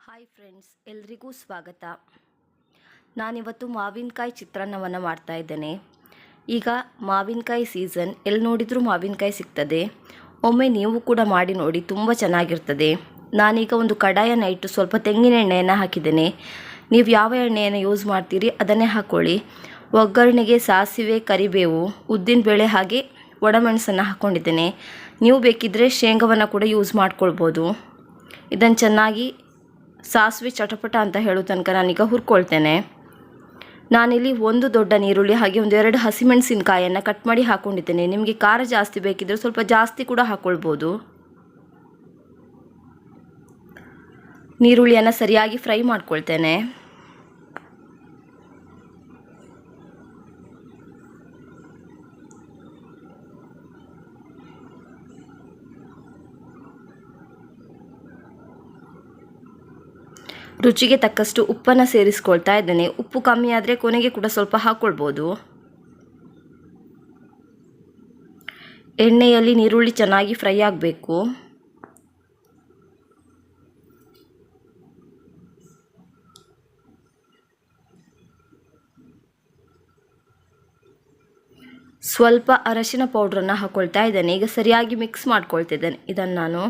Hi friends, ಎಲ್ರಿಗೂ ಸ್ವಾಗತ. ನಾನಿವತ್ತು ಮಾವಿನಕಾಯಿ ಚಿತ್ರಾನ್ನವನ್ನು ಮಾಡ್ತಾ ಇದ್ದೇನೆ. ಈಗ ಮಾವಿನಕಾಯಿ ಸೀಸನ್, ಎಲ್ಲಿ ನೋಡಿದರೂ ಮಾವಿನಕಾಯಿ ಸಿಗ್ತದೆ. ಒಮ್ಮೆ ನೀವು ಕೂಡ ಮಾಡಿ ನೋಡಿ, ತುಂಬ ಚೆನ್ನಾಗಿರ್ತದೆ. ನಾನೀಗ ಒಂದು ಕಡಾಯನ್ನು ಇಟ್ಟು ಸ್ವಲ್ಪ ತೆಂಗಿನ ಎಣ್ಣೆಯನ್ನು ಹಾಕಿದ್ದೇನೆ. ನೀವು ಯಾವ ಎಣ್ಣೆಯನ್ನು ಯೂಸ್ ಮಾಡ್ತೀರಿ ಅದನ್ನೇ ಹಾಕ್ಕೊಳ್ಳಿ. ಒಗ್ಗರಣೆಗೆ ಸಾಸಿವೆ, ಕರಿಬೇವು, ಉದ್ದಿನಬೇಳೆ ಹಾಗೆ ಒಣಮೆಣಸನ್ನು ಹಾಕ್ಕೊಂಡಿದ್ದೇನೆ. ನೀವು ಬೇಕಿದ್ದರೆ ಶೇಂಗಾವನ್ನು ಕೂಡ ಯೂಸ್ ಮಾಡ್ಕೊಳ್ಬೋದು. ಇದನ್ನು ಚೆನ್ನಾಗಿ ಸಾಸಿವೆ ಚಟಪಟ ಅಂತ ಹೇಳೋ ತನಕ ನಾನೀಗ ಹುರ್ಕೊಳ್ತೇನೆ. ನಾನಿಲ್ಲಿ ಒಂದು ದೊಡ್ಡ ನೀರುಳ್ಳಿ ಹಾಗೆ ಒಂದು 2 ಹಸಿಮೆಣಸಿನಕಾಯನ್ನು ಕಟ್ ಮಾಡಿ ಹಾಕ್ಕೊಂಡಿದ್ದೇನೆ. ನಿಮಗೆ ಖಾರ ಜಾಸ್ತಿ ಬೇಕಿದ್ದರೆ ಸ್ವಲ್ಪ ಜಾಸ್ತಿ ಕೂಡ ಹಾಕ್ಕೊಳ್ಬೋದು. ನೀರುಳ್ಳಿಯನ್ನು ಸರಿಯಾಗಿ ಫ್ರೈ ಮಾಡ್ಕೊಳ್ತೇನೆ. ರುಚಿಗೆ ತಕ್ಕಷ್ಟು ಉಪ್ಪನ್ನು ಸೇರಿಸ್ಕೊಳ್ತಾ ಇದ್ದೇನೆ. ಉಪ್ಪು ಕಮ್ಮಿ ಆದರೆ ಕೊನೆಗೆ ಕೂಡ ಸ್ವಲ್ಪ ಹಾಕ್ಕೊಳ್ಬೋದು. ಎಣ್ಣೆಯಲ್ಲಿ ನೀರುಳ್ಳಿ ಚೆನ್ನಾಗಿ ಫ್ರೈ ಆಗಬೇಕು. ಸ್ವಲ್ಪ ಅರಶಿನ ಪೌಡ್ರನ್ನು ಹಾಕ್ಕೊಳ್ತಾ ಇದ್ದೇನೆ. ಈಗ ಸರಿಯಾಗಿ ಮಿಕ್ಸ್ ಮಾಡ್ಕೊಳ್ತಿದ್ದೇನೆ ಇದನ್ನು ನಾನು.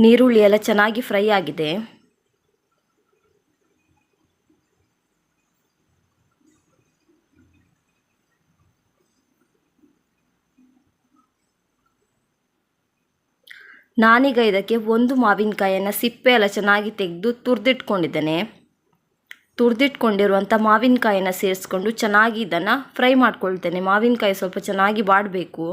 ನೀರುಳ್ಳಿ ಎಲ್ಲ ಚೆನ್ನಾಗಿ ಫ್ರೈ ಆಗಿದೆ. ನಾನೀಗ ಇದಕ್ಕೆ ಒಂದು ಮಾವಿನಕಾಯಿಯನ್ನು ಸಿಪ್ಪೆ ಎಲ್ಲ ಚೆನ್ನಾಗಿ ತೆಗೆದು ತುರಿದಿಟ್ಕೊಂಡಿದ್ದೇನೆ. ತುರಿದಿಟ್ಕೊಂಡಿರುವಂಥ ಮಾವಿನಕಾಯಿಯನ್ನು ಸೇರಿಸ್ಕೊಂಡು ಚೆನ್ನಾಗಿ ಇದನ್ನು ಫ್ರೈ ಮಾಡ್ಕೊಳ್ತೇನೆ. ಮಾವಿನಕಾಯಿ ಸ್ವಲ್ಪ ಚೆನ್ನಾಗಿ ಬಾಡಬೇಕು.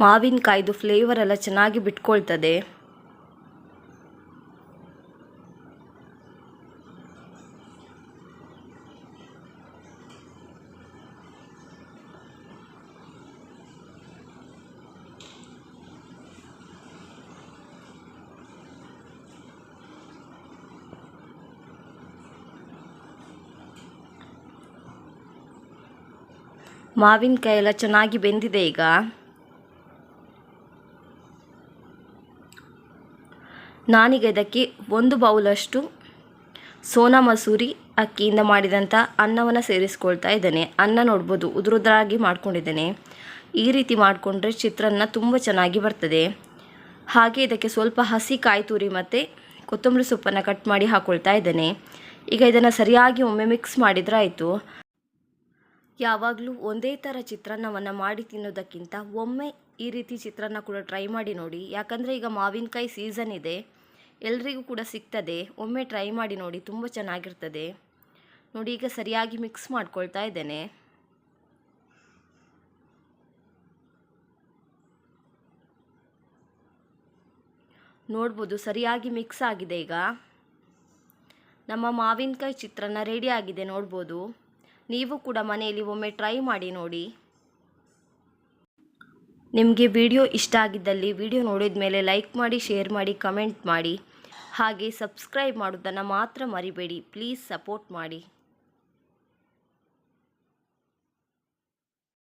ಮಾವಿನಕಾಯ್ದು ಫ್ಲೇವರ್ ಎಲ್ಲ ಚೆನ್ನಾಗಿ ಬಿಟ್ಕೊಳ್ತದೆ. ಮಾವಿನಕಾಯಿ ಎಲ್ಲ ಚೆನ್ನಾಗಿ ಬೆಂದಿದೆ. ಈಗ ನಾನೀಗ ಇದಕ್ಕೆ 1 ಬೌಲಷ್ಟು ಸೋನಾ ಮಸೂರಿ ಅಕ್ಕಿಯಿಂದ ಮಾಡಿದಂಥ ಅನ್ನವನ್ನು ಸೇರಿಸ್ಕೊಳ್ತಾ ಇದ್ದೇನೆ. ಅನ್ನ ನೋಡ್ಬೋದು, ಉದುರುದ್ರಾಗಿ ಮಾಡ್ಕೊಂಡಿದ್ದೇನೆ. ಈ ರೀತಿ ಮಾಡಿಕೊಂಡ್ರೆ ಚಿತ್ರಾನ್ನ ತುಂಬ ಚೆನ್ನಾಗಿ ಬರ್ತದೆ. ಹಾಗೆ ಇದಕ್ಕೆ ಸ್ವಲ್ಪ ಹಸಿ ಕಾಯಿ ತುರಿ ಮತ್ತು ಕೊತ್ತಂಬರಿ ಸೊಪ್ಪನ್ನು ಕಟ್ ಮಾಡಿ ಹಾಕ್ಕೊಳ್ತಾ ಇದ್ದೇನೆ. ಈಗ ಇದನ್ನು ಸರಿಯಾಗಿ ಒಮ್ಮೆ ಮಿಕ್ಸ್ ಮಾಡಿದರೆ ಆಯಿತು. ಯಾವಾಗಲೂ ಒಂದೇ ಥರ ಚಿತ್ರಾನ್ನವನ್ನು ಮಾಡಿ ತಿನ್ನೋದಕ್ಕಿಂತ ಒಮ್ಮೆ ಈ ರೀತಿ ಚಿತ್ರಾನ್ನ ಕೂಡ ಟ್ರೈ ಮಾಡಿ ನೋಡಿ. ಯಾಕಂದರೆ ಈಗ ಮಾವಿನಕಾಯಿ ಸೀಸನ್ ಇದೆ, ಎಲ್ರಿಗೂ ಕೂಡ ಸಿಗ್ತದೆ. ಒಮ್ಮೆ ಟ್ರೈ ಮಾಡಿ ನೋಡಿ, ತುಂಬ ಚೆನ್ನಾಗಿರ್ತದೆ. ನೋಡಿ, ಈಗ ಸರಿಯಾಗಿ ಮಿಕ್ಸ್ ಮಾಡ್ಕೊಳ್ತಾ ಇದ್ದೇನೆ. ನೋಡ್ಬೋದು, ಸರಿಯಾಗಿ ಮಿಕ್ಸ್ ಆಗಿದೆ. ಈಗ ನಮ್ಮ ಮಾವಿನಕಾಯಿ ಚಿತ್ರಾನ್ನ ರೆಡಿ ಆಗಿದೆ ನೋಡ್ಬೋದು. ನೀವು ಕೂಡ ಮನೆಯಲ್ಲಿ ಒಮ್ಮೆ ಟ್ರೈ ಮಾಡಿ ನೋಡಿ. ನಿಮಗೆ ವಿಡಿಯೋ ಇಷ್ಟ ಆಗಿದ್ದಲ್ಲಿ ವಿಡಿಯೋ ನೋಡಿದ ಮೇಲೆ ಲೈಕ್ ಮಾಡಿ, ಶೇರ್ ಮಾಡಿ, ಕಮೆಂಟ್ ಮಾಡಿ. ಹಾಗೆ ಸಬ್ಸ್ಕ್ರೈಬ್ ಮಾಡೋದನ್ನು ಮಾತ್ರ ಮರಿಬೇಡಿ. ಪ್ಲೀಸ್ ಸಪೋರ್ಟ್ ಮಾಡಿ.